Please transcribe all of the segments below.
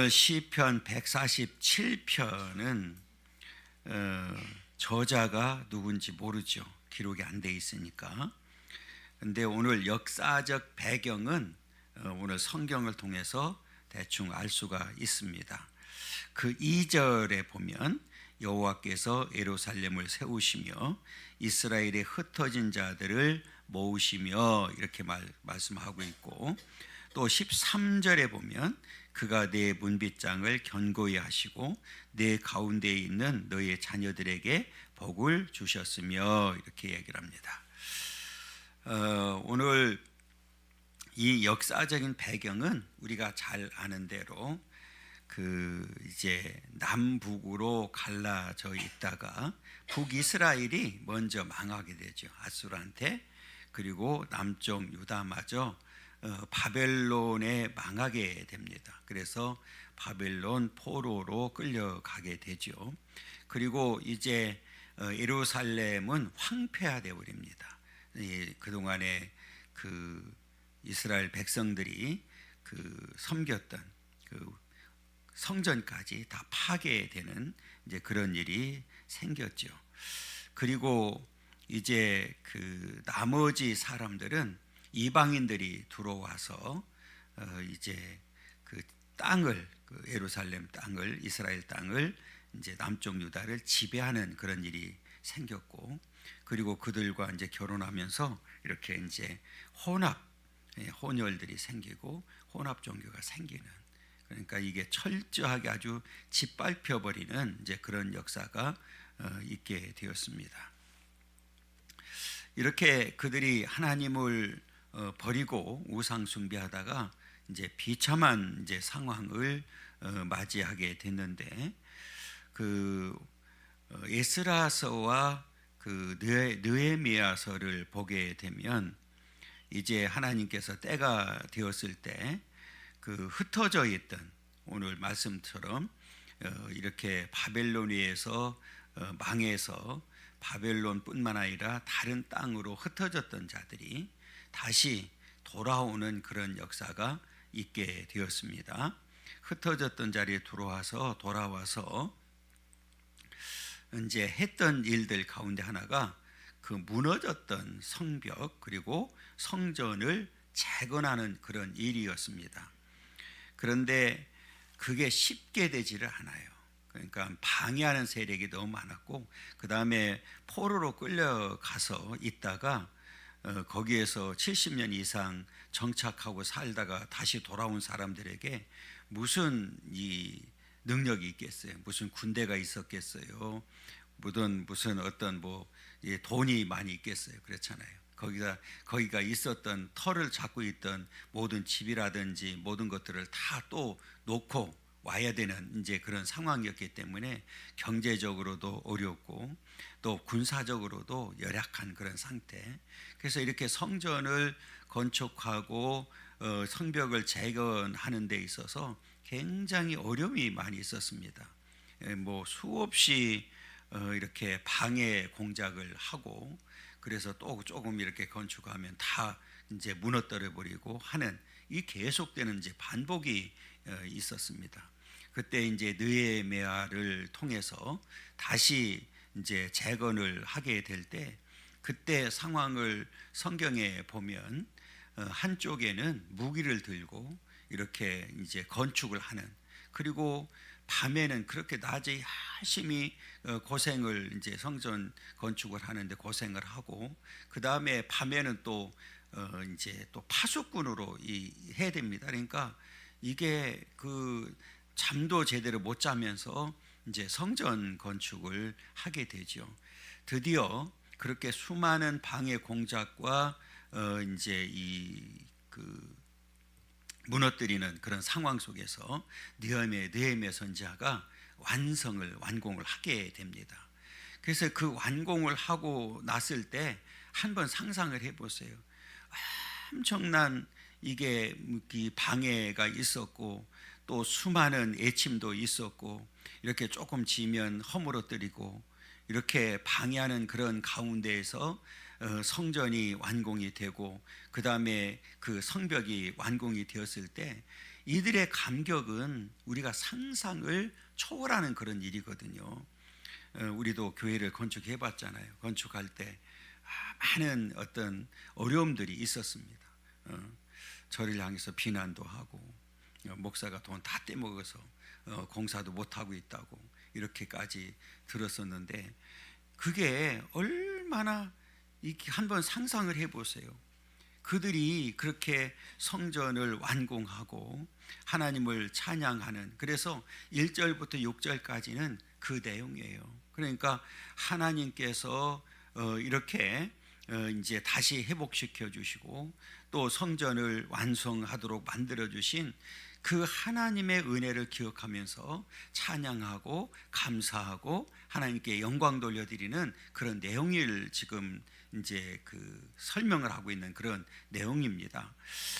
오늘 시편 147편은 저자가 누군지 모르죠. 기록이 안 돼 있으니까. 근데 오늘 역사적 배경은 오늘 성경을 통해서 대충 알 수가 있습니다. 그 2절에 보면 여호와께서 예루살렘을 세우시며 이스라엘의 흩어진 자들을 모으시며 이렇게 말씀하고 있고, 또 13절에 보면 그가 내 문빗장을 견고히 하시고 내 가운데에 있는 너의 자녀들에게 복을 주셨으며 이렇게 얘기를 합니다. 오늘 이 역사적인 배경은 우리가 잘 아는 대로 이제 남북으로 갈라져 있다가 북이스라엘이 먼저 망하게 되죠. 아수르한테. 그리고 남쪽 유다마저 바벨론에 망하게 됩니다. 그래서 바벨론 포로로 끌려가게 되죠. 그리고 이제 예루살렘은 황폐화되어 버립니다. 그동안에 이스라엘 백성들이 섬겼던 성전까지 다 파괴되는 이제 그런 일이 생겼죠. 그리고 이제 나머지 사람들은 이방인들이 들어와서 이제 땅을 예루살렘 땅을 이스라엘 땅을 이제 남쪽 유다를 지배하는 그런 일이 생겼고, 그리고 그들과 이제 결혼하면서 이렇게 이제 혼혈들이 생기고 혼합 종교가 생기는, 그러니까 이게 철저하게 아주 짓밟혀 버리는 이제 그런 역사가 있게 되었습니다. 이렇게 그들이 하나님을 버리고 우상 숭배하다가 이제 비참한 이제 상황을 맞이하게 됐는데, 에스라서와 느헤미야서를 보게 되면 이제 하나님께서 때가 되었을 때 흩어져 있던, 오늘 말씀처럼 이렇게 바벨론에서 망해서 바벨론뿐만 아니라 다른 땅으로 흩어졌던 자들이 다시 돌아오는 그런 역사가 있게 되었습니다. 흩어졌던 자리에 돌아와서 이제 했던 일들 가운데 하나가 무너졌던 성벽 그리고 성전을 재건하는 그런 일이었습니다. 그런데 그게 쉽게 되지를 않아요. 그러니까 방해하는 세력이 너무 많았고, 그 다음에 포로로 끌려가서 있다가 거기에서 70년 이상 정착하고 살다가 다시 돌아온 사람들에게 무슨 이 능력이 있겠어요? 무슨 군대가 있었겠어요? 무슨 어떤 돈이 많이 있겠어요? 그렇잖아요. 거기가 있었던 터를 잡고 있던 모든 집이라든지 모든 것들을 다 또 놓고 와야 되는 이제 그런 상황이었기 때문에 경제적으로도 어렵고 또 군사적으로도 열악한 그런 상태. 그래서 이렇게 성전을 건축하고 성벽을 재건하는 데 있어서 굉장히 어려움이 많이 있었습니다. 수없이 이렇게 방해 공작을 하고, 그래서 또 조금 이렇게 건축하면 다 이제 무너뜨려 버리고 하는 이 계속되는 이제 반복이 있었습니다. 그때 이제 느헤미야를 통해서 다시 이제 재건을 하게 될 때, 그때 상황을 성경에 보면 한쪽에는 무기를 들고 이렇게 이제 건축을 하는, 그리고 밤에는 그렇게 낮에 열심히 고생을 이제 성전 건축을 하는데 고생을 하고, 그 다음에 밤에는 또 이제 또 파수꾼으로 해야 됩니다. 그러니까 이게 잠도 제대로 못 자면서 이제 성전 건축을 하게 되죠. 드디어 그렇게 수많은 방해 공작과 이제 무너뜨리는 그런 상황 속에서 느헤미야 선지자가 완공을 하게 됩니다. 그래서 그 완공을 하고 났을 때 한번 상상을 해보세요. 엄청난 이게 방해가 있었고, 또 수많은 애침도 있었고, 이렇게 조금 지면 허물어뜨리고 이렇게 방해하는 그런 가운데에서 성전이 완공이 되고, 그 다음에 그 성벽이 완공이 되었을 때 이들의 감격은 우리가 상상을 초월하는 그런 일이거든요. 우리도 교회를 건축해 봤잖아요. 건축할 때 많은 어떤 어려움들이 있었습니다. 저를 향해서 비난도 하고, 목사가 돈 다 떼먹어서 공사도 못하고 있다고 이렇게까지 들었었는데, 그게 얼마나, 한번 상상을 해보세요. 그들이 그렇게 성전을 완공하고 하나님을 찬양하는, 그래서 1절부터 6절까지는 그 내용이에요. 그러니까 하나님께서 이렇게 이제 다시 회복시켜 주시고 또 성전을 완성하도록 만들어 주신 그 하나님의 은혜를 기억하면서 찬양하고 감사하고 하나님께 영광 돌려드리는 그런 내용을 지금 이제 그 설명을 하고 있는 그런 내용입니다.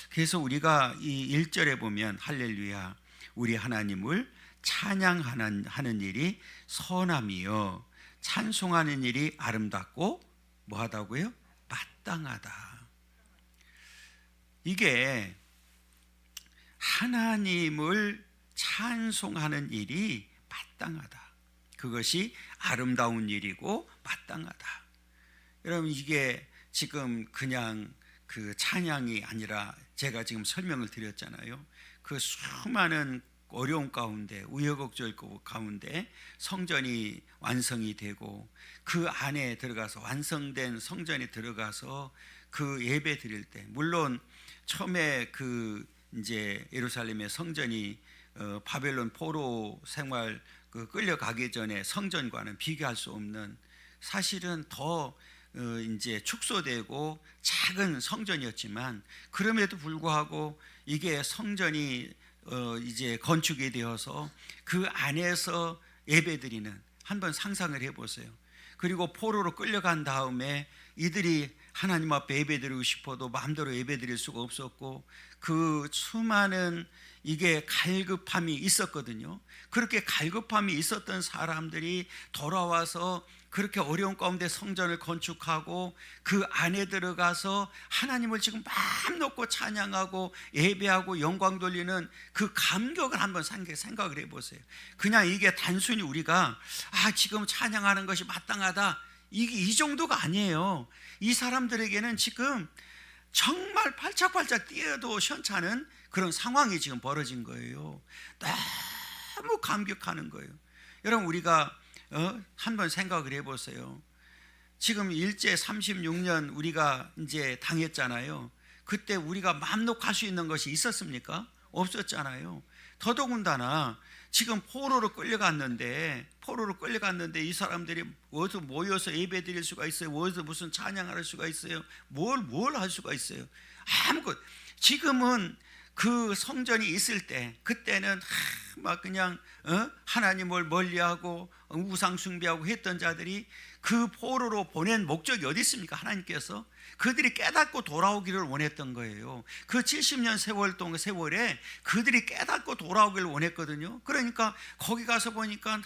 그래서 우리가 이 1절에 보면 할렐루야 우리 하나님을 찬양하는 일이 선함이요 찬송하는 일이 아름답고 뭐하다고요? 마땅하다. 이게 하나님을 찬송하는 일이 마땅하다. 그것이 아름다운 일이고 마땅하다. 여러분, 이게 지금 그냥 그 찬양이 아니라 제가 지금 설명을 드렸잖아요. 그 수많은 어려움 가운데, 우여곡절 가운데 성전이 완성이 되고 그 안에 들어가서 완성된 성전에 들어가서 그 예배 드릴 때, 물론 처음에 그 이제 예루살렘의 성전이 바벨론 포로 생활 그 끌려가기 전에 성전과는 비교할 수 없는, 사실은 더 이제 축소되고 작은 성전이었지만 그럼에도 불구하고 이게 성전이 이제 건축이 되어서 그 안에서 예배드리는, 한번 상상을 해보세요. 그리고 포로로 끌려간 다음에 이들이 하나님 앞에 예배드리고 싶어도 마음대로 예배드릴 수가 없었고 그 수많은 이게 갈급함이 있었거든요. 그렇게 갈급함이 있었던 사람들이 돌아와서 그렇게 어려운 가운데 성전을 건축하고 그 안에 들어가서 하나님을 지금 마음 놓고 찬양하고 예배하고 영광 돌리는 그 감격을 한번 생각을 해보세요. 그냥 이게 단순히 우리가 지금 찬양하는 것이 마땅하다, 이게 이 정도가 아니에요. 이 사람들에게는 지금 정말 팔짝팔짝 뛰어도 시원찮은 그런 상황이 지금 벌어진 거예요. 너무 감격하는 거예요. 여러분, 우리가 한번 생각을 해보세요. 지금 일제 36년 우리가 이제 당했잖아요. 그때 우리가 마음 놓고 할 수 있는 것이 있었습니까? 없었잖아요. 더더군다나 지금 포로로 끌려갔는데 이 사람들이 어디서 모여서 예배 드릴 수가 있어요? 어디서 무슨 찬양할 수가 있어요? 뭘 할 수가 있어요? 아무것도. 지금은 그 성전이 있을 때, 그때는 막 그냥 하나님을 멀리하고 우상 숭배하고 했던 자들이 그 포로로 보낸 목적이 어디 있습니까? 하나님께서 그들이 깨닫고 돌아오기를 원했던 거예요. 그 70년 세월에 그들이 깨닫고 돌아오기를 원했거든요. 그러니까 거기 가서 보니까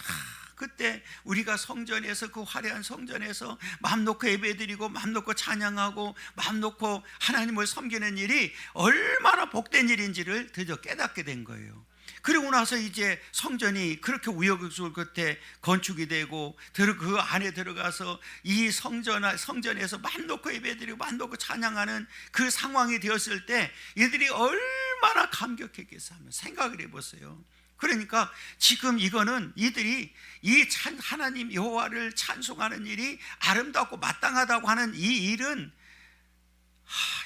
그때 우리가 성전에서, 그 화려한 성전에서 마음 놓고 예배드리고 마음 놓고 찬양하고 마음 놓고 하나님을 섬기는 일이 얼마나 복된 일인지를 드디어 깨닫게 된 거예요. 그리고 나서 이제 성전이 그렇게 우여곡절 끝에 건축이 되고 그 안에 들어가서 이 성전에서 마음 놓고 예배드리고 마음 놓고 찬양하는 그 상황이 되었을 때 이들이 얼마나 감격했겠어 하면 생각을 해보세요. 그러니까 지금 이거는 이들이 이 하나님 여호와를 찬송하는 일이 아름답고 마땅하다고 하는 이 일은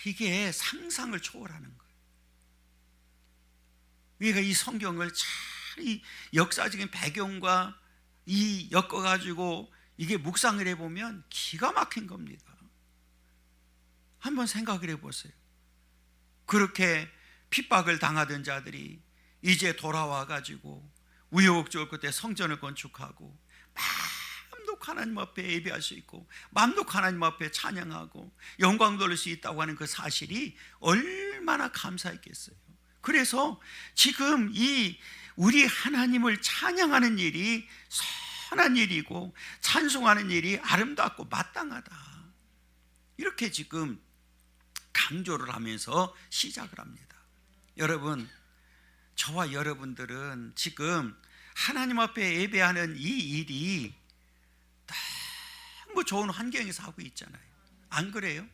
이게 상상을 초월하는 거예요. 우리가 이 성경을 잘 이 역사적인 배경과 이 엮어가지고 이게 묵상을 해보면 기가 막힌 겁니다. 한번 생각을 해보세요. 그렇게 핍박을 당하던 자들이 이제 돌아와가지고 우여곡절 끝에 성전을 건축하고 마음 놓고 하나님 앞에 예배할 수 있고 마음 놓고 하나님 앞에 찬양하고 영광 돌릴 수 있다고 하는 그 사실이 얼마나 감사했겠어요. 그래서 지금 이 우리 하나님을 찬양하는 일이 선한 일이고 찬송하는 일이 아름답고 마땅하다, 이렇게 지금 강조를 하면서 시작을 합니다. 여러분, 저와 여러분들은 지금 하나님 앞에 예배하는 이 일이 너무 좋은 환경에서 하고 있잖아요. 안 그래요?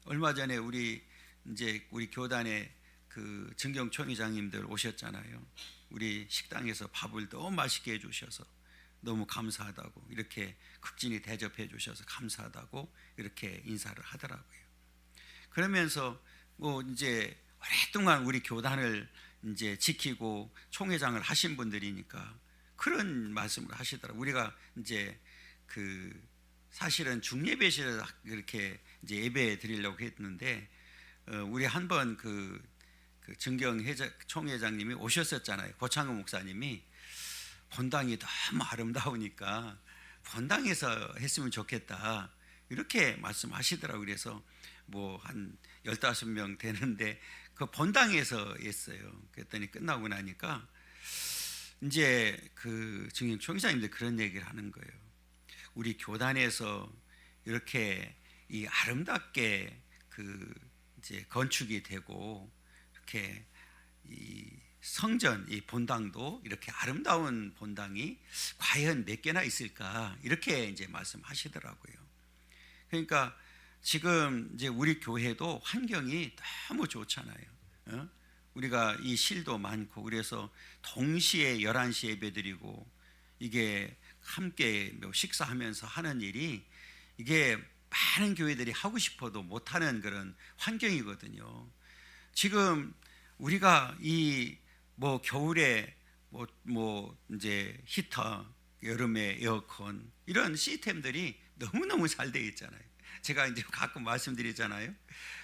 얼마 전에 우리 교단에 그 증경 총회장님들 오셨잖아요. 우리 식당에서 밥을 너무 맛있게 해주셔서 너무 감사하다고, 이렇게 극진히 대접해 주셔서 감사하다고 이렇게 인사를 하더라고요. 그러면서 뭐 이제 오랫동안 우리 교단을 이제 지키고 총회장을 하신 분들이니까 그런 말씀을 하시더라고요. 우리가 이제 그 사실은 중예배실에서 이렇게 이제 예배 드리려고 했는데 우리 한번 그 증경 총회장님이 오셨었잖아요. 고창근 목사님이 본당이 너무 아름다우니까 본당에서 했으면 좋겠다 이렇게 말씀하시더라고요. 그래서 뭐 한 15명 되는데 그 본당에서 했어요. 그랬더니 끝나고 나니까 이제 그 증경 총회장님들 그런 얘기를 하는 거예요. 우리 교단에서 이렇게 이 아름답게 그 이제 건축이 되고 이렇게 이 성전, 이 본당도 이렇게 아름다운 본당이 과연 몇 개나 있을까 이렇게 이제 말씀하시더라고요. 그러니까 지금 이제 우리 교회도 환경이 너무 좋잖아요. 우리가 이 실도 많고 그래서 동시에 11시 예배드리고 이게 함께 식사하면서 하는 일이 이게 많은 교회들이 하고 싶어도 못하는 그런 환경이거든요. 지금 우리가 이 뭐 겨울에 뭐 이제 히터, 여름에 에어컨 이런 시스템들이 너무너무 잘 되어 있잖아요. 제가 이제 가끔 말씀드리잖아요.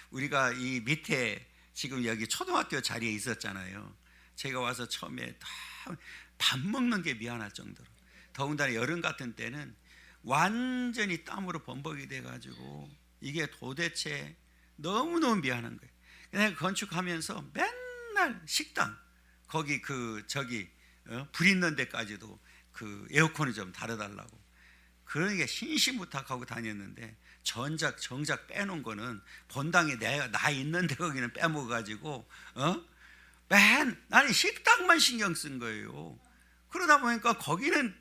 우리가 이 밑에 지금 여기 초등학교 자리에 있었잖아요. 제가 와서 처음에 다 밥 먹는 게 미안할 정도로, 더군다나 여름 같은 때는 완전히 땀으로 범벅이 돼가지고 이게 도대체 너무너무 미안한 거예요. 내가 건축하면서 맨날 식당 거기 불 있는 데까지도 그 에어컨을 좀 달아달라고 그러니까 신신부탁하고 다녔는데 정작 빼놓은 거는 본당에 나 있는데 거기는 빼먹어가지고 나는 식당만 신경 쓴 거예요. 그러다 보니까 거기는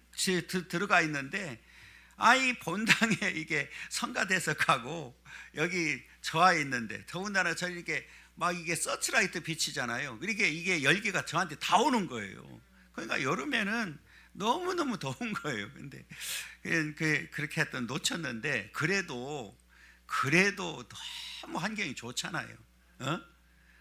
들어가 있는데 이 본당에 이게 성가대석하고 여기 저와 있는데 더군다나 저 이렇게 막 이게 서치라이트 비치잖아요. 그러니까 이게 열기가 저한테 다 오는 거예요. 그러니까 여름에는 너무너무 더운 거예요. 근데 그렇게 했던 놓쳤는데 그래도 너무 환경이 좋잖아요.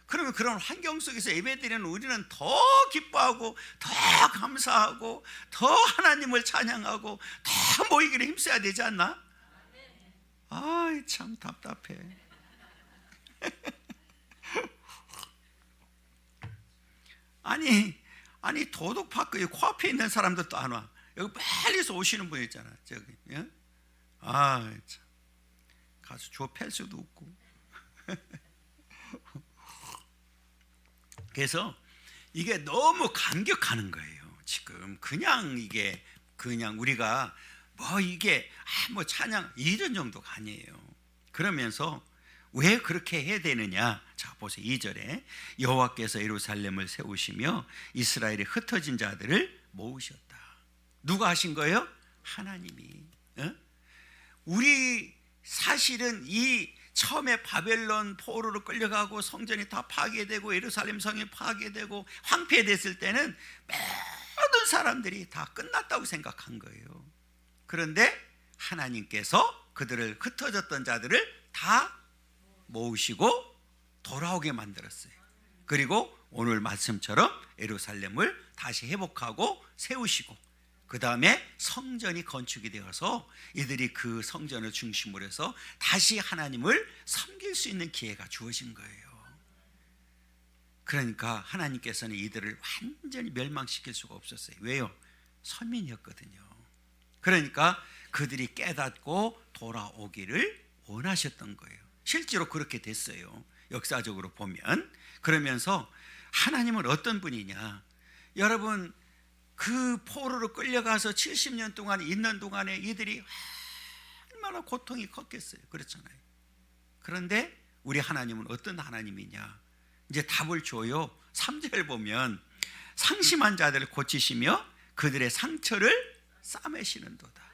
그러면 그런 환경 속에서 예배드리는 우리는 더 기뻐하고 더 감사하고 더 하나님을 찬양하고 더 모이기를 힘써야 되지 않나? 참 답답해. 아니 도덕파크 코앞에 있는 사람들도 안 와. 여기 빨리서 오시는 분 있잖아. 저기 참 가서 주워 팰 수도 없고. 그래서 이게 너무 감격하는 거예요. 지금 그냥 우리가 뭐 찬양 이런 정도가 아니에요. 그러면서 왜 그렇게 해야 되느냐? 자 보세요. 2절에 여호와께서 예루살렘을 세우시며 이스라엘의 흩어진 자들을 모으셨다. 누가 하신 거예요? 하나님이. 우리 사실은 이 처음에 바벨론 포로로 끌려가고 성전이 다 파괴되고 예루살렘 성이 파괴되고 황폐됐을 때는 모든 사람들이 다 끝났다고 생각한 거예요. 그런데 하나님께서 그들을 흩어졌던 자들을 다 모으시고 돌아오게 만들었어요. 그리고 오늘 말씀처럼 예루살렘을 다시 회복하고 세우시고 그 다음에 성전이 건축이 되어서 이들이 그 성전을 중심으로 해서 다시 하나님을 섬길 수 있는 기회가 주어진 거예요. 그러니까 하나님께서는 이들을 완전히 멸망시킬 수가 없었어요. 왜요? 선민이었거든요. 그러니까 그들이 깨닫고 돌아오기를 원하셨던 거예요. 실제로 그렇게 됐어요. 역사적으로 보면. 그러면서 하나님은 어떤 분이냐? 여러분 그 포로로 끌려가서 70년 동안 있는 동안에 이들이 얼마나 고통이 컸겠어요. 그렇잖아요. 그런데 우리 하나님은 어떤 하나님이냐? 이제 답을 줘요. 3절 보면 상심한 자들을 고치시며 그들의 상처를 싸매시는도다.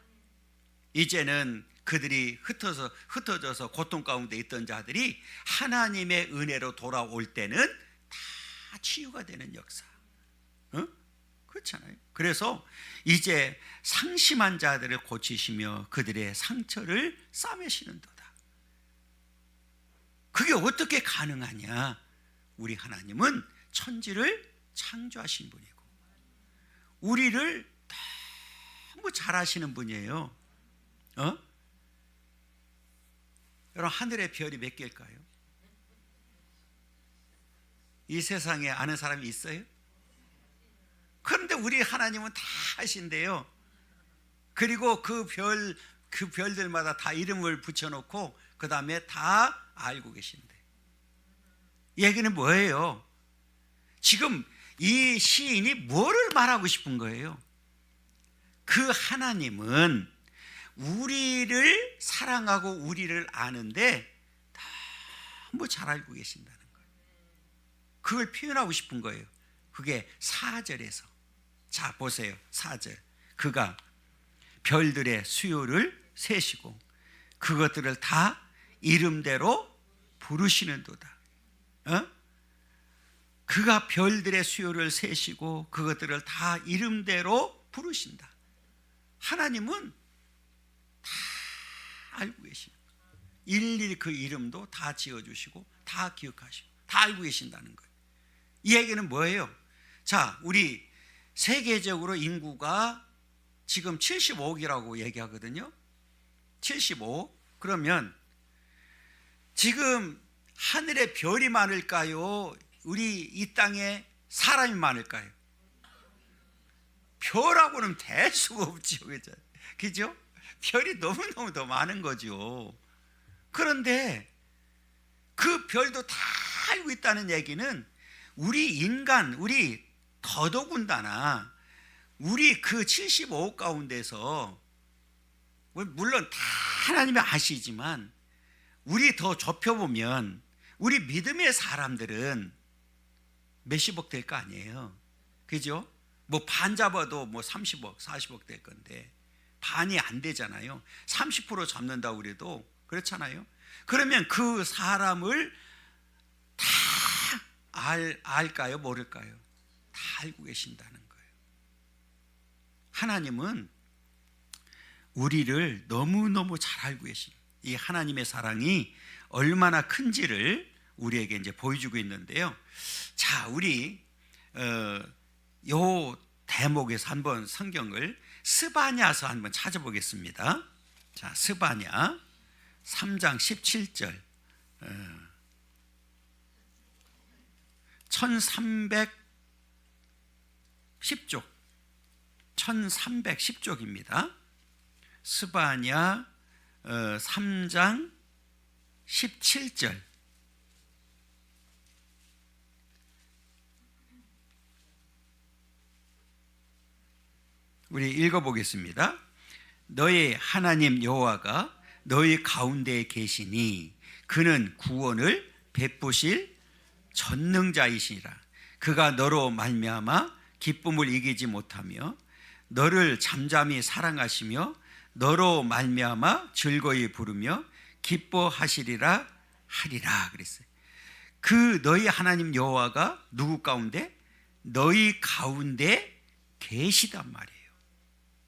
이제는 그들이 흩어져서 고통 가운데 있던 자들이 하나님의 은혜로 돌아올 때는 다 치유가 되는 역사. 그렇잖아요. 그래서 이제 상심한 자들을 고치시며 그들의 상처를 싸매시는도다. 그게 어떻게 가능하냐? 우리 하나님은 천지를 창조하신 분이고 우리를 너무 잘하시는 분이에요. 여러분, 하늘의 별이 몇 개일까요? 이 세상에 아는 사람이 있어요? 그런데 우리 하나님은 다 하신대요. 그리고 그 별들마다 다 이름을 붙여놓고 그 다음에 다 알고 계신대. 얘기는 뭐예요? 지금 이 시인이 뭐를 말하고 싶은 거예요? 그 하나님은 우리를 사랑하고 우리를 아는데 너무 잘 알고 계신다는 거예요. 그걸 표현하고 싶은 거예요. 그게 4절에서. 자, 보세요. 4절. 그가 별들의 수요를 세시고 그것들을 다 이름대로 부르시는도다. 그가 별들의 수요를 세시고 그것들을 다 이름대로 부르신다. 하나님은 다 알고 계십니다. 일일이 그 이름도 다 지어주시고 다 기억하시고 다 알고 계신다는 거예요. 이 얘기는 뭐예요? 자, 우리 세계적으로 인구가 지금 75억이라고 얘기하거든요. 75. 그러면 지금 하늘에 별이 많을까요? 우리 이 땅에 사람이 많을까요? 별하고는 될 수가 없죠. 그죠? 별이 너무너무 더 많은 거죠. 그런데 그 별도 다 알고 있다는 얘기는 우리 인간, 우리 더더군다나 우리 그 75억 가운데서 물론 다 하나님이 아시지만 우리 더 좁혀보면 우리 믿음의 사람들은 몇십억 될 거 아니에요. 그죠? 뭐 반 잡아도 뭐 30억, 40억 될 건데 반이 안 되잖아요. 30% 잡는다고 그래도 그렇잖아요. 그러면 그 사람을 다 알까요? 모를까요? 다 알고 계신다는 거예요. 하나님은 우리를 너무너무 잘 알고 계신 이 하나님의 사랑이 얼마나 큰지를 우리에게 이제 보여주고 있는데요. 자, 우리 요 대목에서 한번 성경을 스바냐서 한번 찾아보겠습니다. 자, 스바냐 3장 17절 1310쪽 1310쪽입니다. 스바냐 3장 17절 우리 읽어보겠습니다. 너희 하나님 여호와가 너희 가운데에 계시니 그는 구원을 베푸실 전능자이시니라. 그가 너로 말미암아 기쁨을 이기지 못하며 너를 잠잠히 사랑하시며 너로 말미암아 즐거이 부르며 기뻐하시리라 하리라 그랬어요. 그 너희 하나님 여호와가 누구 가운데? 너희 가운데 계시단 말이에요.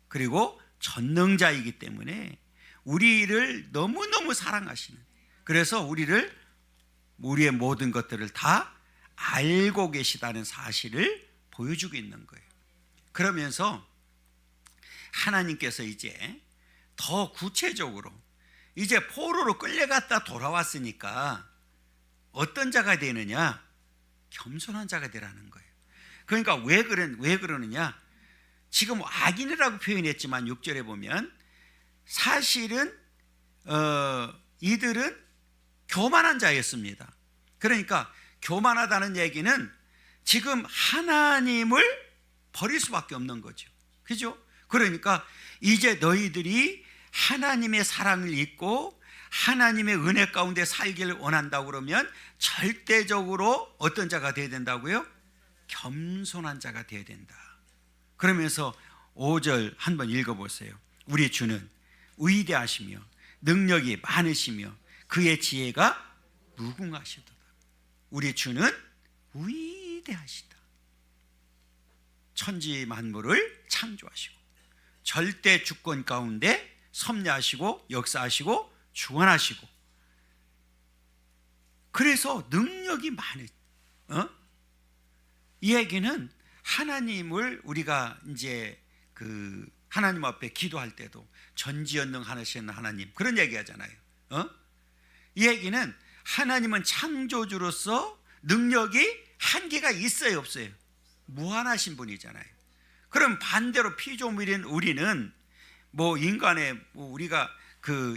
그리고 전능자이기 때문에 우리를 너무너무 사랑하시는, 그래서 우리의 모든 것들을 다 알고 계시다는 사실을 보여주고 있는 거예요. 그러면서 하나님께서 이제 더 구체적으로 이제 포로로 끌려갔다 돌아왔으니까 어떤 자가 되느냐? 겸손한 자가 되라는 거예요. 그러니까 왜 그러느냐? 지금 악인이라고 표현했지만 6절에 보면 사실은 이들은 교만한 자였습니다. 그러니까 교만하다는 얘기는 지금 하나님을 버릴 수밖에 없는 거죠. 그죠? 그러니까 이제 너희들이 하나님의 사랑을 잊고 하나님의 은혜 가운데 살기를 원한다고 그러면 절대적으로 어떤 자가 되어야 된다고요? 겸손한 자가 되어야 된다. 그러면서 5절 한번 읽어보세요. 우리 주는 위대하시며 능력이 많으시며 그의 지혜가 무궁하시도다. 우리 주는 위대하시다. 천지 만물을 창조하시고 절대 주권 가운데 섭리하시고 역사하시고 주관하시고, 그래서 능력이 많은, 이 얘기는 하나님을 우리가 이제 하나님 앞에 기도할 때도 전지전능하시는 하나님, 그런 얘기 하잖아요. 이 얘기는 하나님은 창조주로서 능력이 한계가 있어요, 없어요? 무한하신 분이잖아요. 그럼 반대로 피조물인 우리는 인간의 우리가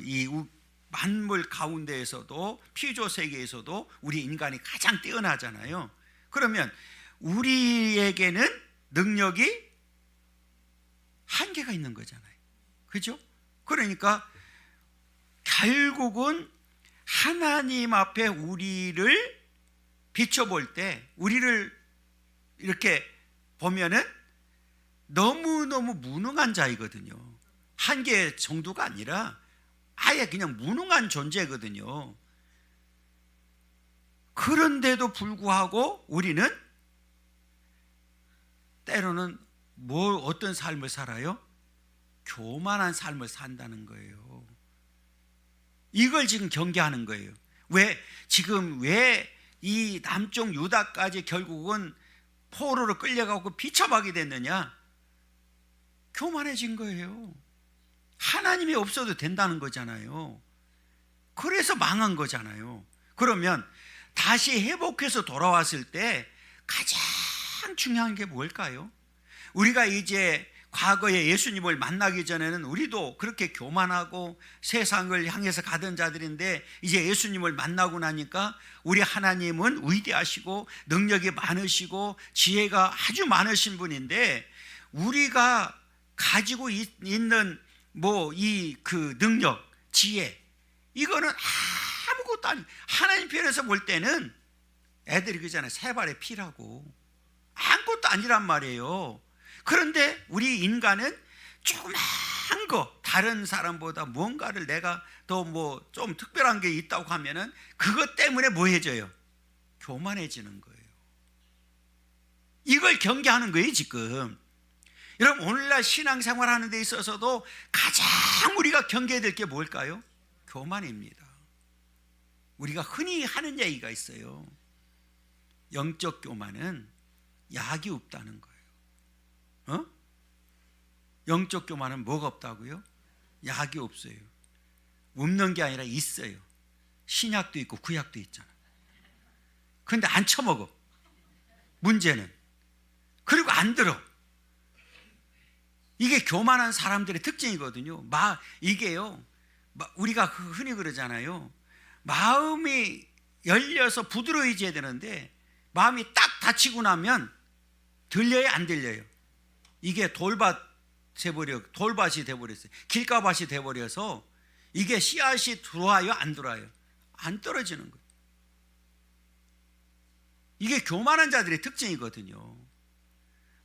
이 만물 가운데에서도 피조 세계에서도 우리 인간이 가장 뛰어나잖아요. 그러면 우리에게는 능력이 한계가 있는 거잖아요. 그죠? 그러니까 결국은 하나님 앞에 우리를 비춰볼 때, 우리를 이렇게 보면은 너무너무 무능한 자이거든요. 한계 정도가 아니라 아예 그냥 무능한 존재거든요. 그런데도 불구하고 우리는 때로는 어떤 삶을 살아요? 교만한 삶을 산다는 거예요. 이걸 지금 경계하는 거예요. 왜 이 남쪽 유다까지 결국은 포로로 끌려가고 비참하게 됐느냐? 교만해진 거예요. 하나님이 없어도 된다는 거잖아요. 그래서 망한 거잖아요. 그러면 다시 회복해서 돌아왔을 때 가장 중요한 게 뭘까요? 우리가 이제 과거에 예수님을 만나기 전에는 우리도 그렇게 교만하고 세상을 향해서 가던 자들인데, 이제 예수님을 만나고 나니까 우리 하나님은 위대하시고 능력이 많으시고 지혜가 아주 많으신 분인데, 우리가 가지고 있는 능력, 지혜, 이거는 아무것도 아니. 하나님 편에서 볼 때는 애들이 그러잖아요. 세 발의 피라고. 아무것도 아니란 말이에요. 그런데 우리 인간은 조그만 거, 다른 사람보다 뭔가를 내가 더 좀 특별한 게 있다고 하면은 그것 때문에 뭐해져요? 교만해지는 거예요. 이걸 경계하는 거예요, 지금. 여러분, 오늘날 신앙생활 하는 데 있어서도 가장 우리가 경계해야 될 게 뭘까요? 교만입니다. 우리가 흔히 하는 얘기가 있어요. 영적 교만은 약이 없다는 거예요. 영적 교만은 뭐가 없다고요? 약이 없어요. 없는 게 아니라 있어요. 신약도 있고 구약도 있잖아. 그런데 안 처먹어, 문제는. 그리고 안 들어. 이게 교만한 사람들의 특징이거든요. 이게요, 우리가 흔히 그러잖아요. 마음이 열려서 부드러워져야 되는데 마음이 딱 닫히고 나면 들려요, 안 들려요? 이게 돌밭이 돼버렸어요. 길가밭이 돼버려서 이게 씨앗이 들어와요, 안 들어와요? 안 떨어지는 거예요. 이게 교만한 자들의 특징이거든요.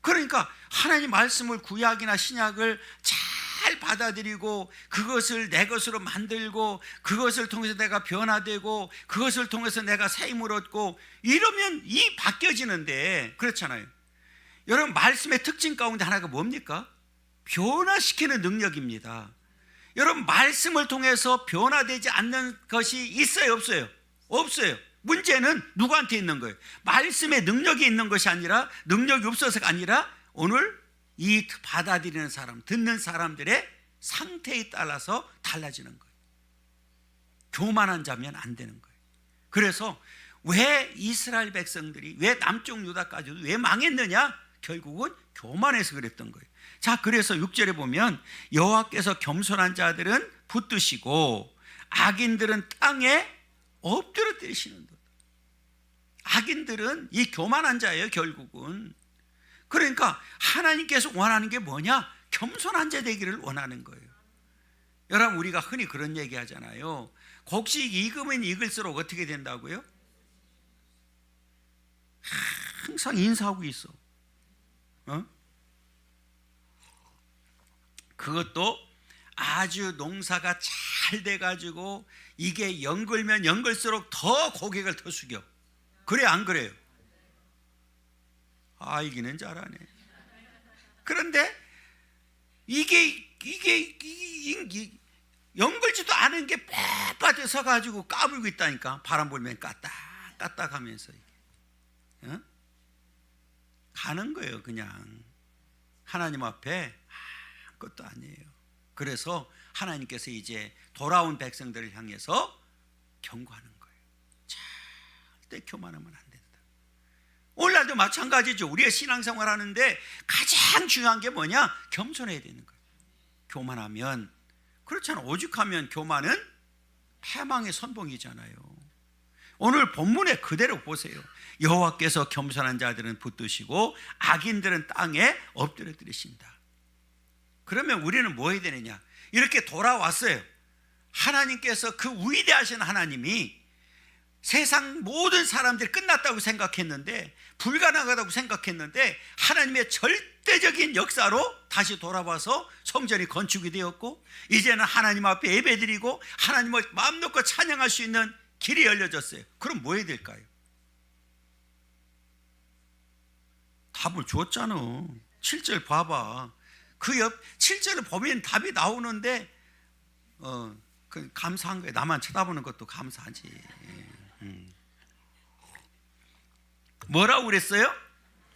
그러니까 하나님 말씀을, 구약이나 신약을 잘 받아들이고 그것을 내 것으로 만들고 그것을 통해서 내가 변화되고 그것을 통해서 내가 새 힘을 얻고 이러면 바뀌어지는데, 그렇잖아요. 여러분, 말씀의 특징 가운데 하나가 뭡니까? 변화시키는 능력입니다. 여러분, 말씀을 통해서 변화되지 않는 것이 있어요, 없어요? 없어요. 문제는 누구한테 있는 거예요? 말씀에 능력이 있는 것이 아니라, 능력이 없어서가 아니라 오늘 이 받아들이는 사람, 듣는 사람들의 상태에 따라서 달라지는 거예요. 교만한 자면 안 되는 거예요. 그래서 왜 이스라엘 백성들이, 왜 남쪽 유다까지도 왜 망했느냐? 결국은 교만해서 그랬던 거예요. 자, 그래서 6절에 보면 여호와께서 겸손한 자들은 붙드시고 악인들은 땅에 엎드려 때리시는 것. 악인들은 이 교만한 자예요, 결국은. 그러니까 하나님께서 원하는 게 뭐냐? 겸손한 자 되기를 원하는 거예요. 여러분, 우리가 흔히 그런 얘기 하잖아요. 곡식 익으면 익을수록 어떻게 된다고요? 항상 인사하고 있어. 그것도 아주 농사가 잘 돼가지고 이게 연글면 연글수록 더 고개를 더 숙여. 그래 안 그래요? 알기는 잘하네. 그런데 이게 연글지도 않은 게 빳빳해 서가지고 까불고 있다니까. 바람 불면 까딱 하면서 가는 거예요. 그냥 하나님 앞에 아무것도 아니에요. 그래서 하나님께서 이제 돌아온 백성들을 향해서 경고하는 거예요. 절대 교만하면 안 된다. 오늘날도 마찬가지죠. 우리가 신앙생활 하는데 가장 중요한 게 뭐냐? 겸손해야 되는 거예요. 교만하면, 그렇잖아. 오죽하면 교만은 패망의 선봉이잖아요. 오늘 본문에 그대로 보세요. 여호와께서 겸손한 자들은 붙드시고 악인들은 땅에 엎드려뜨리신다. 그러면 우리는 뭐 해야 되느냐? 이렇게 돌아왔어요. 하나님께서 그 위대하신 하나님이 세상 모든 사람들이 끝났다고 생각했는데, 불가능하다고 생각했는데, 하나님의 절대적인 역사로 다시 돌아와서 성전이 건축이 되었고, 이제는 하나님 앞에 예배드리고 하나님을 마음 놓고 찬양할 수 있는 길이 열려졌어요. 그럼 뭐 해야 될까요? 답을 줬잖아. 7절 봐봐. 그 옆 7절을 보면 답이 나오는데 그 감사한 거예요. 나만 쳐다보는 것도 감사하지. 뭐라고 그랬어요?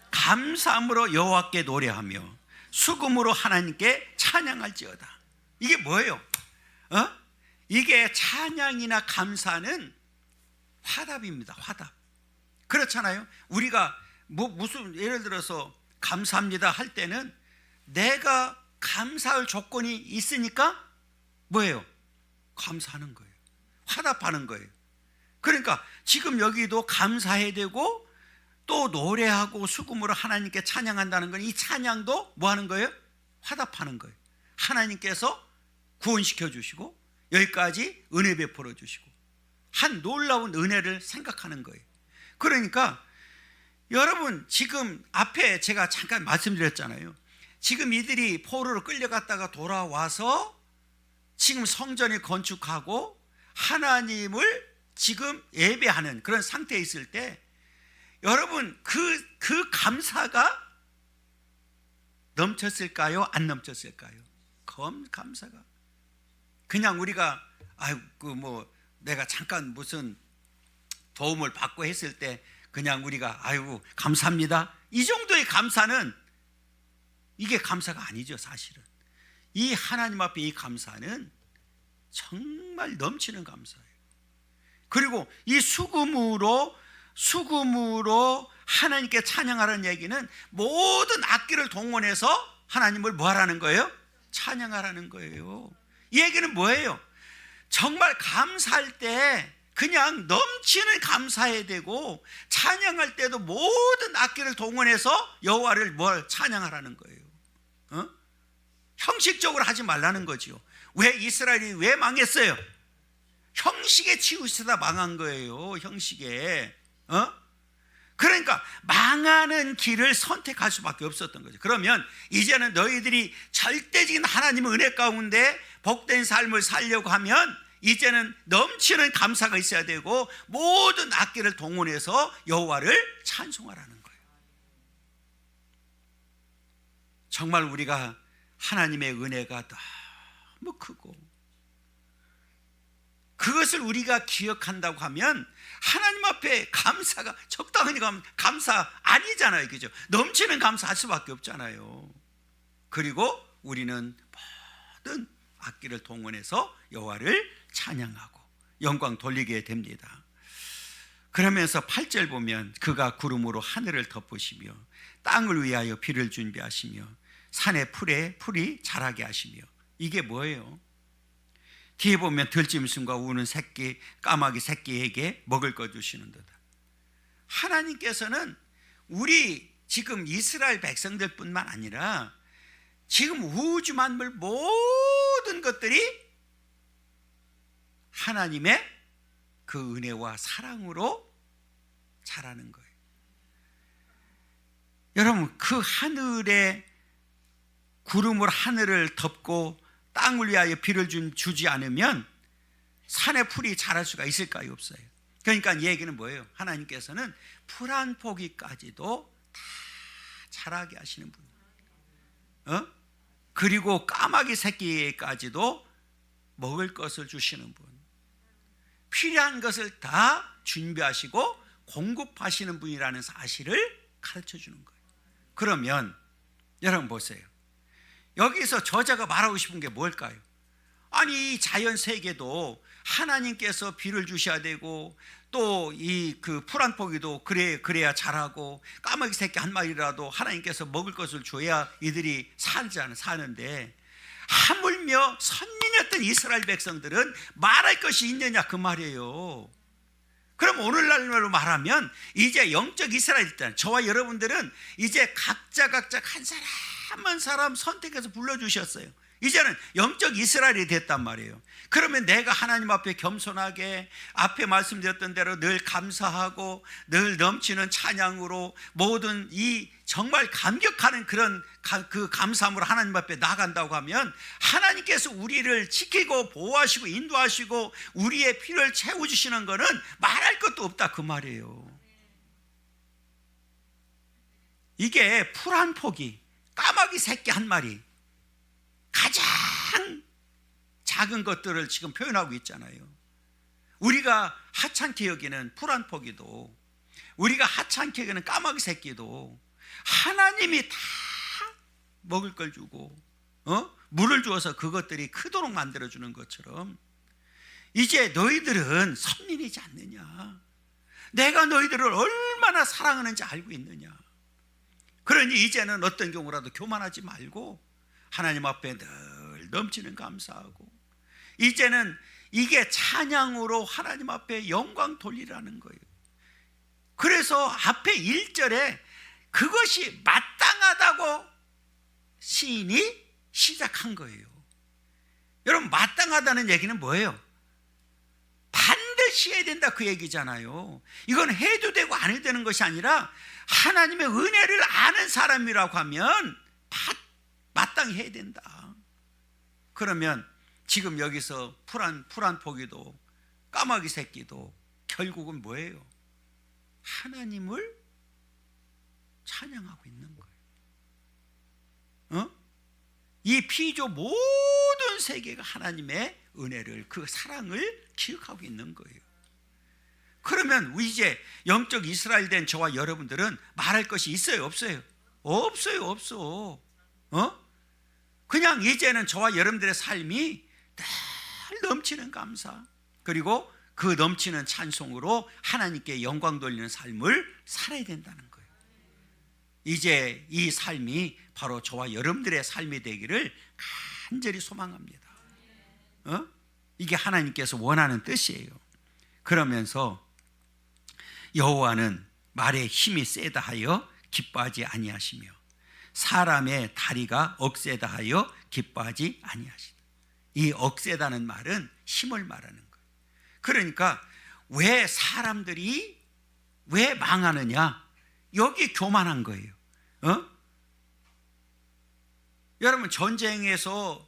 감사함으로 여호와께 노래하며 수금으로 하나님께 찬양할지어다. 이게 뭐예요? 이게 찬양이나 감사는 화답입니다. 화답. 그렇잖아요. 우리가 무슨 예를 들어서 감사합니다 할 때는 내가 감사할 조건이 있으니까 뭐예요? 감사하는 거예요. 화답하는 거예요. 그러니까 지금 여기도 감사해야 되고 또 노래하고 수금으로 하나님께 찬양한다는 건, 이 찬양도 뭐 하는 거예요? 화답하는 거예요. 하나님께서 구원시켜 주시고 여기까지 은혜 베풀어 주시고 한 놀라운 은혜를 생각하는 거예요. 그러니까 여러분, 지금 앞에 제가 잠깐 말씀드렸잖아요. 지금 이들이 포로로 끌려갔다가 돌아와서 지금 성전을 건축하고 하나님을 지금 예배하는 그런 상태에 있을 때, 여러분 그 감사가 넘쳤을까요? 안 넘쳤을까요? 감사가 그냥 우리가 내가 잠깐 무슨 도움을 받고 했을 때 그냥 우리가 감사합니다, 이 정도의 감사는 이게 감사가 아니죠. 사실은 이 하나님 앞에 이 감사는 정말 넘치는 감사예요. 그리고 이 수금으로 하나님께 찬양하라는 얘기는 모든 악기를 동원해서 하나님을 뭐 하라는 거예요? 찬양하라는 거예요. 이 얘기는 뭐예요? 정말 감사할 때 그냥 넘치는 감사해야 되고, 찬양할 때도 모든 악기를 동원해서 여호와를 찬양하라는 거예요. 형식적으로 하지 말라는 거죠. 왜 이스라엘이 왜 망했어요? 형식에 치우치다 망한 거예요. 형식에. 그러니까 망하는 길을 선택할 수밖에 없었던 거죠. 그러면 이제는 너희들이 절대적인 하나님의 은혜 가운데 복된 삶을 살려고 하면 이제는 넘치는 감사가 있어야 되고 모든 악기를 동원해서 여호와를 찬송하라는 거예요. 정말 우리가 하나님의 은혜가 너무 크고 그것을 우리가 기억한다고 하면 하나님 앞에 감사가 적당히 가면 감사 아니잖아요. 그죠? 넘치는 감사할 수밖에 없잖아요. 그리고 우리는 모든 악기를 동원해서 여호와를 찬양하고 영광 돌리게 됩니다. 그러면서 8절 보면 그가 구름으로 하늘을 덮으시며 땅을 위하여 비를 준비하시며 산의 풀이 자라게 하시며, 이게 뭐예요? 뒤에 보면 들짐승과 우는 새끼, 까마귀 새끼에게 먹을 것 주시는도다. 하나님께서는 우리 지금 이스라엘 백성들 뿐만 아니라 지금 우주 만물 모든 것들이 하나님의 그 은혜와 사랑으로 자라는 거예요. 여러분, 그 하늘의 구름으로 하늘을 덮고 땅을 위하여 비를 주지 않으면 산의 풀이 자랄 수가 있을까요? 없어요. 그러니까 이 얘기는 뭐예요? 하나님께서는 풀 한 포기까지도 다 자라게 하시는 분. 그리고 까마귀 새끼까지도 먹을 것을 주시는 분. 필요한 것을 다 준비하시고 공급하시는 분이라는 사실을 가르쳐 주는 거예요. 그러면 여러분 보세요. 여기서 저자가 말하고 싶은 게 뭘까요? 아니, 이 자연 세계도 하나님께서 비를 주셔야 되고, 또 이 그 풀 한 포기도 그래야 자라고, 까마귀 새끼 한 마리라도 하나님께서 먹을 것을 줘야 이들이 사는데, 하물며 선민이었던 이스라엘 백성들은 말할 것이 있느냐 그 말이에요. 그럼 오늘날로 말하면 이제 영적 이스라엘이잖아요. 저와 여러분들은 이제 각자 한 사람 한 사람 선택해서 불러주셨어요. 이제는 영적 이스라엘이 됐단 말이에요. 그러면 내가 하나님 앞에 겸손하게 앞에 말씀드렸던 대로 늘 감사하고 늘 넘치는 찬양으로 모든 이 정말 감격하는 그런 그 감사함으로 하나님 앞에 나간다고 하면 하나님께서 우리를 지키고 보호하시고 인도하시고 우리의 필요를 채워주시는 것은 말할 것도 없다 그 말이에요. 이게 풀 한 포기, 까마귀 새끼 한 마리, 가장 작은 것들을 지금 표현하고 있잖아요. 우리가 하찮게 여기는 풀 한 포기도, 우리가 하찮게 여기는 까마귀 새끼도 하나님이 다 먹을 걸 주고 물을 주어서 그것들이 크도록 만들어주는 것처럼 이제 너희들은 선민이지 않느냐, 내가 너희들을 얼마나 사랑하는지 알고 있느냐. 그러니 이제는 어떤 경우라도 교만하지 말고 하나님 앞에 늘 넘치는 감사하고, 이제는 이게 찬양으로 하나님 앞에 영광 돌리라는 거예요. 그래서 앞에 1절에 그것이 마땅하다고 시인이 시작한 거예요. 여러분, 마땅하다는 얘기는 뭐예요? 반드시 해야 된다 그 얘기잖아요. 이건 해도 되고 안 해도 되는 것이 아니라 하나님의 은혜를 아는 사람이라고 하면 마땅히 해야 된다. 그러면 지금 여기서 풀 한 포기도 까마귀 새끼도 결국은 뭐예요? 하나님을 찬양하고 있는 거예요. 이 피조 모든 세계가 하나님의 은혜를, 그 사랑을 기억하고 있는 거예요. 그러면 이제 영적 이스라엘 된 저와 여러분들은 말할 것이 있어요, 없어요? 없어. 그냥 이제는 저와 여러분들의 삶이 늘 넘치는 감사, 그리고 그 넘치는 찬송으로 하나님께 영광 돌리는 삶을 살아야 된다는 거예요. 이제 이 삶이 바로 저와 여러분들의 삶이 되기를 간절히 소망합니다. 이게 하나님께서 원하는 뜻이에요. 그러면서 여호와는 말에 힘이 세다 하여 기뻐하지 아니하시며 사람의 다리가 억세다 하여 기뻐하지 아니하시다. 이 억세다는 말은 힘을 말하는 거예요. 그러니까 왜 사람들이 왜 망하느냐? 여기 교만한 거예요. 여러분, 전쟁에서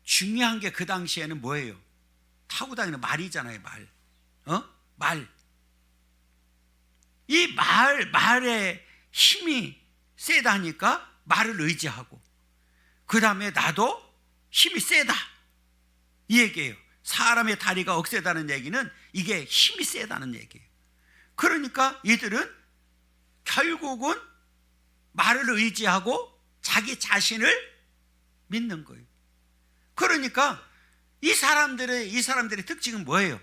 중요한 게 그 당시에는 뭐예요? 타고 다니는 말이잖아요. 말. 이 말의 힘이 세다 하니까 말을 의지하고, 그 다음에 나도 힘이 세다 이 얘기예요. 사람의 다리가 억세다는 얘기는 이게 힘이 세다는 얘기예요. 그러니까 이들은 결국은 말을 의지하고 자기 자신을 믿는 거예요. 그러니까 이 사람들의 특징은 뭐예요?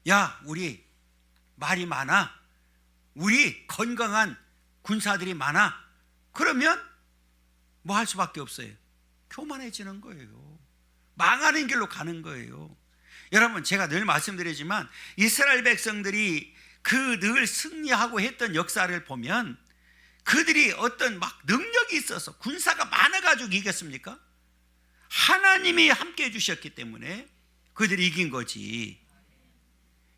야, 우리 말이 많아, 우리 건강한 군사들이 많아. 그러면 뭐 할 수밖에 없어요? 교만해지는 거예요. 망하는 길로 가는 거예요. 여러분, 제가 늘 말씀드리지만 이스라엘 백성들이 그 늘 승리하고 했던 역사를 보면 그들이 어떤 막 능력이 있어서 군사가 많아가지고 이겼습니까? 하나님이 함께 해주셨기 때문에 그들이 이긴 거지.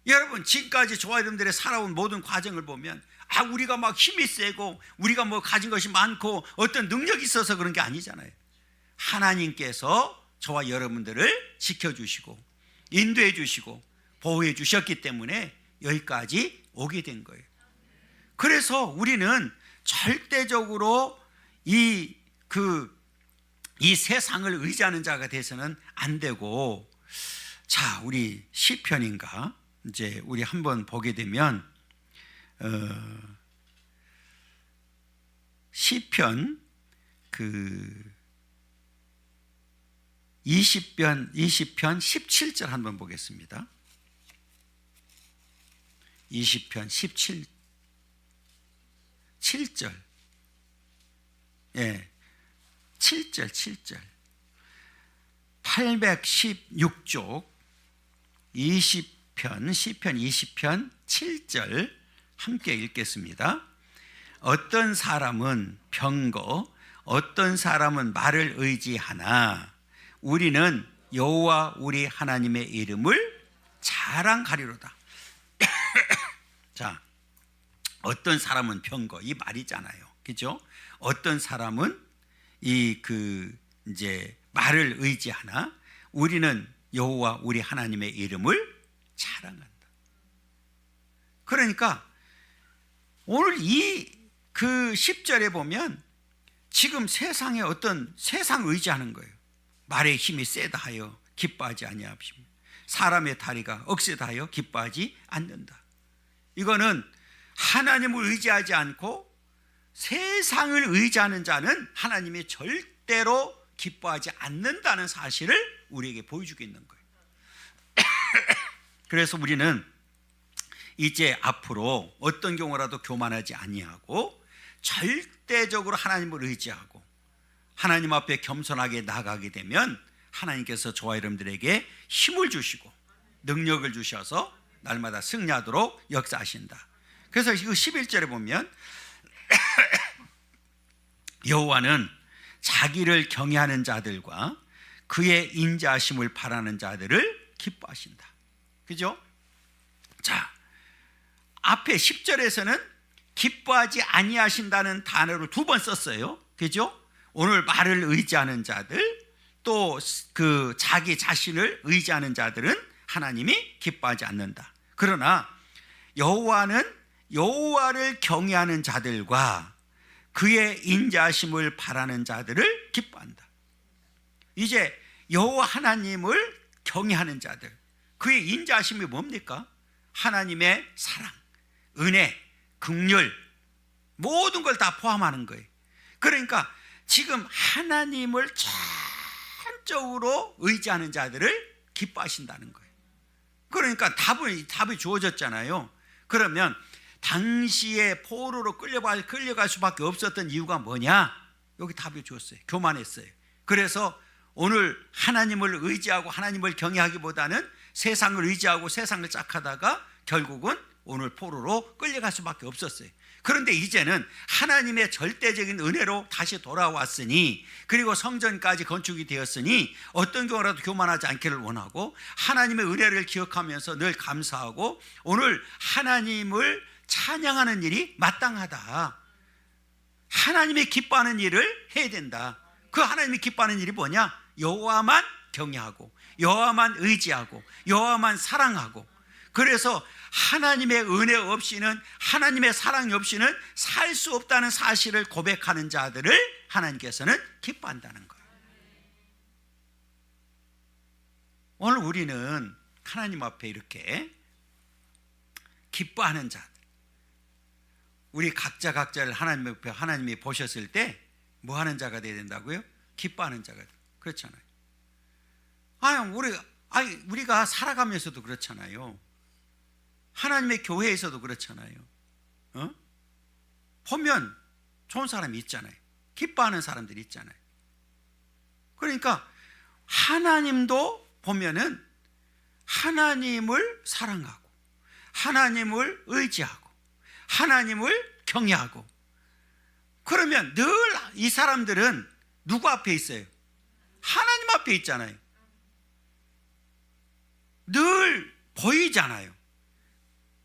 여러분, 지금까지 저와 여러분들의 살아온 모든 과정을 보면 우리가 막 힘이 세고 우리가 뭐 가진 것이 많고 어떤 능력이 있어서 그런 게 아니잖아요. 하나님께서 저와 여러분들을 지켜주시고 인도해 주시고 보호해 주셨기 때문에 여기까지 오게 된 거예요. 그래서 우리는 절대적으로 이 세상을 의지하는 자가 돼서는 안 되고, 자, 우리 시편인가 이제 우리 한번 보게 되면 시편 20편 17절 한번 보겠습니다. 20편 7절. 예. 7절. 816쪽 시편 20편 7절 함께 읽겠습니다. 어떤 사람은 병거, 어떤 사람은 말을 의지하나 우리는 여호와 우리 하나님의 이름을 자랑하리로다. 자, 어떤 사람은 병거, 이 말이잖아요, 그죠? 어떤 사람은 이제 말을 의지하나 우리는 여호와 우리 하나님의 이름을 자랑한다. 그러니까 오늘 이 10절에 보면 지금 세상에 어떤 세상 의지하는 거예요. 말의 힘이 세다 하여 기뻐하지 아니하시며 사람의 다리가 억세다 하여 기뻐하지 않는다. 이거는 하나님을 의지하지 않고 세상을 의지하는 자는 하나님이 절대로 기뻐하지 않는다는 사실을 우리에게 보여주고 있는 거예요. 그래서 우리는 이제 앞으로 어떤 경우라도 교만하지 아니하고 절대적으로 하나님을 의지하고 하나님 앞에 겸손하게 나가게 되면 하나님께서 저와 여러분들에게 힘을 주시고 능력을 주셔서 날마다 승리하도록 역사하신다. 그래서 이 11절에 보면 여호와는 자기를 경외하는 자들과 그의 인자하심을 바라는 자들을 기뻐하신다. 그죠? 자, 앞에 10절에서는 기뻐하지 아니하신다는 단어를 2번 썼어요. 그죠? 오늘 말을 의지하는 자들, 또 자기 자신을 의지하는 자들은 하나님이 기뻐하지 않는다. 그러나 여호와를 경외하는 자들과 그의 인자하심을 바라는 자들을 기뻐한다. 이제 여호와 하나님을 경외하는 자들, 그의 인자하심이 뭡니까? 하나님의 사랑, 은혜, 긍휼, 모든 걸 다 포함하는 거예요. 그러니까 지금 하나님을 전적으로 의지하는 자들을 기뻐하신다는 거예요. 그러니까 답이 주어졌잖아요. 그러면 당시에 포로로 끌려갈 수밖에 없었던 이유가 뭐냐? 여기 답이 주었어요. 교만했어요. 그래서 오늘 하나님을 의지하고 하나님을 경외하기보다는 세상을 의지하고 세상을 짝하다가 결국은 오늘 포로로 끌려갈 수밖에 없었어요. 그런데 이제는 하나님의 절대적인 은혜로 다시 돌아왔으니, 그리고 성전까지 건축이 되었으니 어떤 경우라도 교만하지 않기를 원하고 하나님의 은혜를 기억하면서 늘 감사하고 오늘 하나님을 찬양하는 일이 마땅하다. 하나님이 기뻐하는 일을 해야 된다. 그 하나님이 기뻐하는 일이 뭐냐? 여호와만 경외하고 여호와만 의지하고 여호와만 사랑하고, 그래서 하나님의 은혜 없이는, 하나님의 사랑이 없이는 살 수 없다는 사실을 고백하는 자들을 하나님께서는 기뻐한다는 거예요. 오늘 우리는 하나님 앞에 이렇게 기뻐하는 자들, 우리 각자를 하나님 앞에 하나님이 보셨을 때 뭐 하는 자가 되어야 된다고요? 기뻐하는 자가. 그렇잖아요. 우리가 살아가면서도 그렇잖아요. 하나님의 교회에서도 그렇잖아요. 보면 좋은 사람이 있잖아요. 기뻐하는 사람들이 있잖아요. 그러니까 하나님도 보면은 하나님을 사랑하고 하나님을 의지하고 하나님을 경외하고, 그러면 늘 이 사람들은 누구 앞에 있어요? 하나님 앞에 있잖아요. 늘 보이잖아요.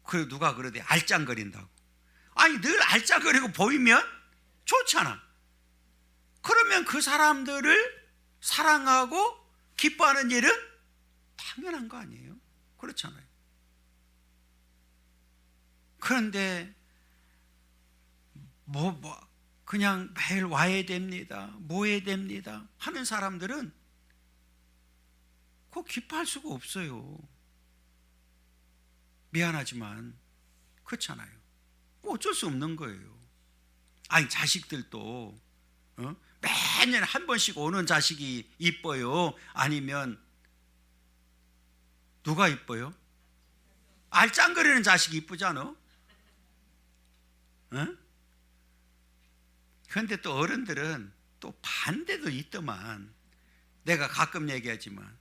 그리고 누가 그러대 알짱거린다고. 아니 늘 알짱거리고 보이면 좋잖아. 그러면 그 사람들을 사랑하고 기뻐하는 일은 당연한 거 아니에요? 그렇잖아요. 그런데 그냥 매일 와야 됩니다, 뭐 해야 됩니다 하는 사람들은 그거 기뻐할 수가 없어요. 미안하지만 그렇잖아요. 어쩔 수 없는 거예요. 아니 자식들도 매년 한 번씩 오는 자식이 이뻐요? 아니면 누가 이뻐요? 알짱거리는 자식이 이쁘잖아. 그런데 또 어른들은 또 반대도 있더만. 내가 가끔 얘기하지만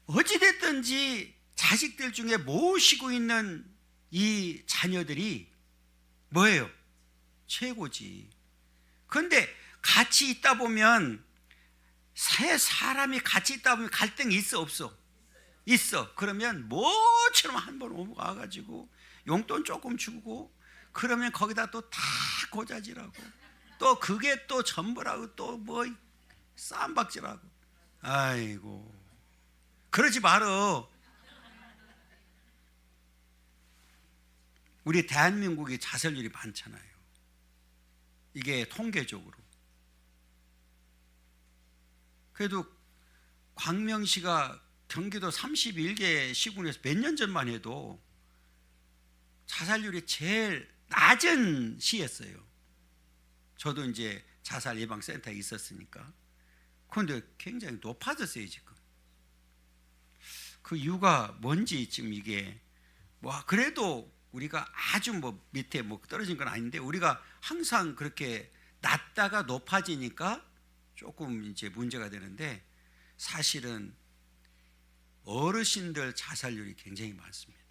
어찌됐든지 자식들 중에 모시고 있는 이 자녀들이 뭐예요? 최고지. 그런데 같이 있다 보면, 세 사람이 같이 있다 보면 갈등이 있어 없어? 있어. 그러면 뭐처럼 한 번 와가지고 용돈 조금 주고, 그러면 거기다 또 다 고자질하고, 또 그게 또 전부라고, 또 뭐 쌈박질하고. 아이고, 그러지 말어. 우리 대한민국이 자살률이 많잖아요. 이게 통계적으로. 그래도 광명시가 경기도 31개 시군에서 몇 년 전만 해도 자살률이 제일 낮은 시였어요. 저도 이제 자살 예방센터에 있었으니까. 그런데 굉장히 높아졌어요 지금. 그 이유가 뭔지 지금 이게 그래도 우리가 아주 밑에 떨어진 건 아닌데, 우리가 항상 그렇게 낮다가 높아지니까 조금 이제 문제가 되는데, 사실은 어르신들 자살률이 굉장히 많습니다.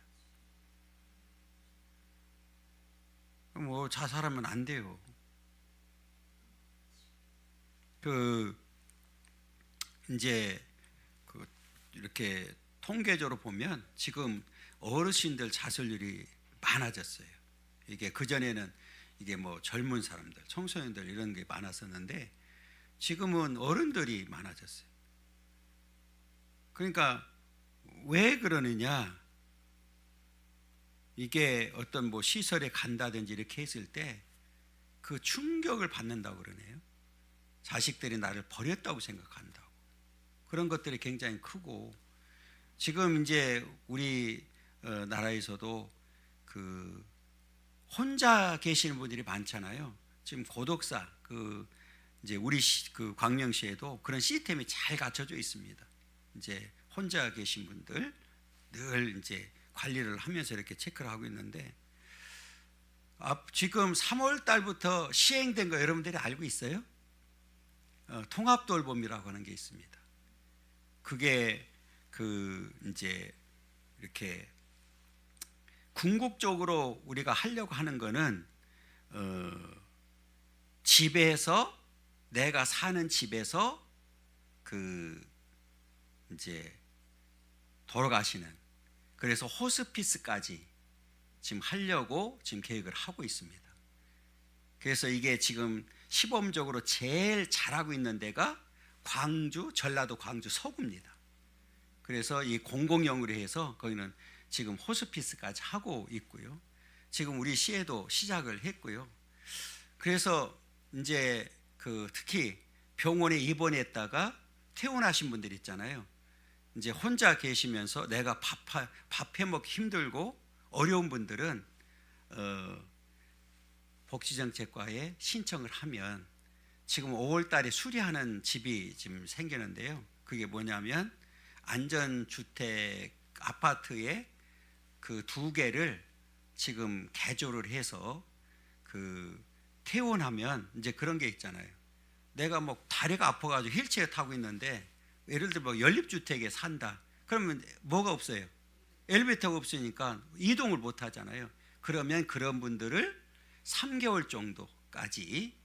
자살하면 안 돼요. 이제 이렇게 통계적으로 보면 지금 어르신들 자살률이 많아졌어요. 이게 그전에는 이게 젊은 사람들, 청소년들 이런 게 많았었는데, 지금은 어른들이 많아졌어요. 그러니까 왜 그러느냐? 이게 어떤 시설에 간다든지 이렇게 했을 때 그 충격을 받는다고 그러네요. 자식들이 나를 버렸다고 생각한다고. 그런 것들이 굉장히 크고, 지금 이제 우리 나라에서도 혼자 계시는 분들이 많잖아요. 지금 고독사, 이제 우리 광명시에도 그런 시스템이 잘 갖춰져 있습니다. 이제 혼자 계신 분들 늘 이제 관리를 하면서 이렇게 체크를 하고 있는데, 지금 3월 달부터 시행된 거 여러분들이 알고 있어요? 통합돌봄이라고 하는 게 있습니다. 그게 이제 이렇게 궁극적으로 우리가 하려고 하는 거는, 집에서, 내가 사는 집에서 이제 돌아가시는, 그래서 호스피스까지 지금 하려고 지금 계획을 하고 있습니다. 그래서 이게 지금 시범적으로 제일 잘하고 있는 데가 광주, 전라도 광주 서구입니다. 그래서 이 공공영으로 해서 거기는 지금 호스피스까지 하고 있고요. 지금 우리 시에도 시작을 했고요. 그래서 이제 특히 병원에 입원했다가 퇴원하신 분들 있잖아요. 이제 혼자 계시면서 내가 밥 해먹기 힘들고 어려운 분들은 복지정책과에 신청을 하면 지금 5월 달에 수리하는 집이 지금 생기는데요. 그게 뭐냐면, 안전주택 아파트에 2개를 지금 개조를 해서 퇴원하면, 이제 그런 게 있잖아요. 내가 다리가 아파가지고 휠체어 타고 있는데, 예를 들어 연립주택에 산다. 그러면 뭐가 없어요? 엘리베이터가 없으니까 이동을 못 하잖아요. 그러면 그런 분들을 3개월 정도까지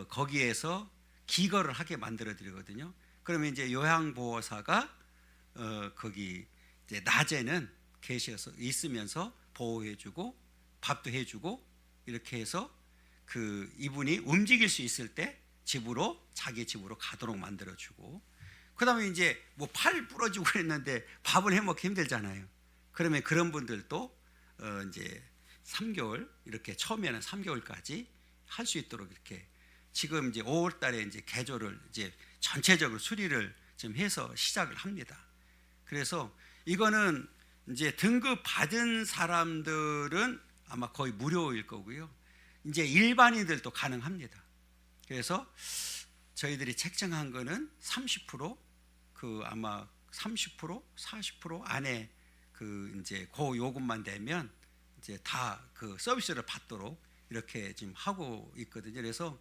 거기에서 기거를 하게 만들어 드리거든요. 그러면 이제 요양보호사가 거기 이제 낮에는 계셔서 있으면서 보호해주고 밥도 해주고 이렇게 해서 그 이분이 움직일 수 있을 때 집으로 자기 집으로 가도록 만들어주고, 그다음에 이제 뭐 팔 부러지고 그랬는데 밥을 해 먹기 힘들잖아요. 그러면 그런 분들도 이제 3개월 이렇게 처음에는 3개월까지 할 수 있도록 이렇게 지금 이제 5월 달에 이제 개조를 이제 전체적으로 수리를 좀 해서 시작을 합니다. 그래서 이거는 이제 등급 받은 사람들은 아마 거의 무료일 거고요. 이제 일반인들도 가능합니다. 그래서 저희들이 책정한 거는 30%, 그 아마 30%, 40% 안에 그 이제 그 요금만 되면 이제 다 그 서비스를 받도록 이렇게 지금 하고 있거든요. 그래서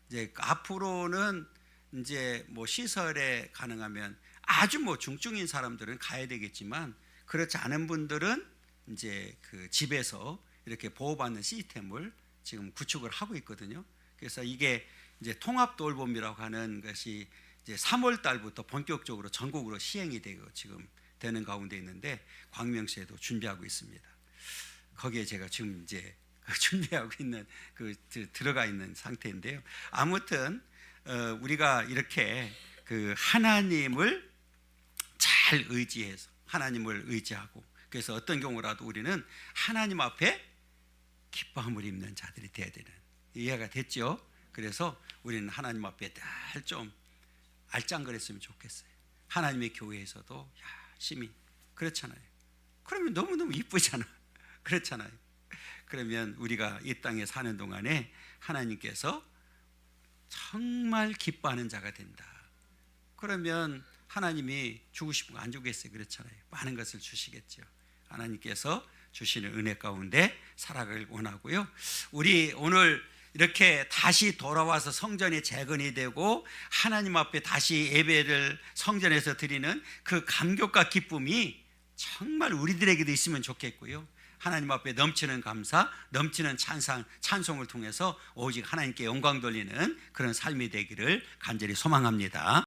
이제 앞으로는 이제 뭐 시설에 가능하면 아주 뭐 중증인 사람들은 가야 되겠지만, 그렇지 않은 분들은 이제 그 집에서 이렇게 보호받는 시스템을 지금 구축을 하고 있거든요. 그래서 이게 이제 통합 돌봄이라고 하는 것이 이제 3월 달부터 본격적으로 전국으로 시행이 되고 지금 되는 가운데 있는데, 광명시에도 준비하고 있습니다. 거기에 제가 지금 이제 준비하고 있는 들어가 있는 상태인데요. 아무튼 우리가 이렇게 그 하나님을 잘 의지해서 하나님을 의지하고, 그래서 어떤 경우라도 우리는 하나님 앞에 기뻐함을 입는 자들이 되어야 되는, 이해가 됐죠? 그래서 우리는 하나님 앞에 늘 좀 알짱거렸으면 좋겠어요. 하나님의 교회에서도 열심히, 그렇잖아요. 그러면 너무너무 이쁘잖아. 그렇잖아요. 그러면 우리가 이 땅에 사는 동안에 하나님께서 정말 기뻐하는 자가 된다. 그러면 하나님이 주고 싶은 거 안 주겠어요? 그렇잖아요. 많은 것을 주시겠죠. 하나님께서 주시는 은혜 가운데 살아가길 원하고요. 우리 오늘 이렇게 다시 돌아와서 성전이 재건이 되고 하나님 앞에 다시 예배를 성전에서 드리는 그 감격과 기쁨이 정말 우리들에게도 있으면 좋겠고요. 하나님 앞에 넘치는 감사, 넘치는 찬송을 통해서 오직 하나님께 영광 돌리는 그런 삶이 되기를 간절히 소망합니다.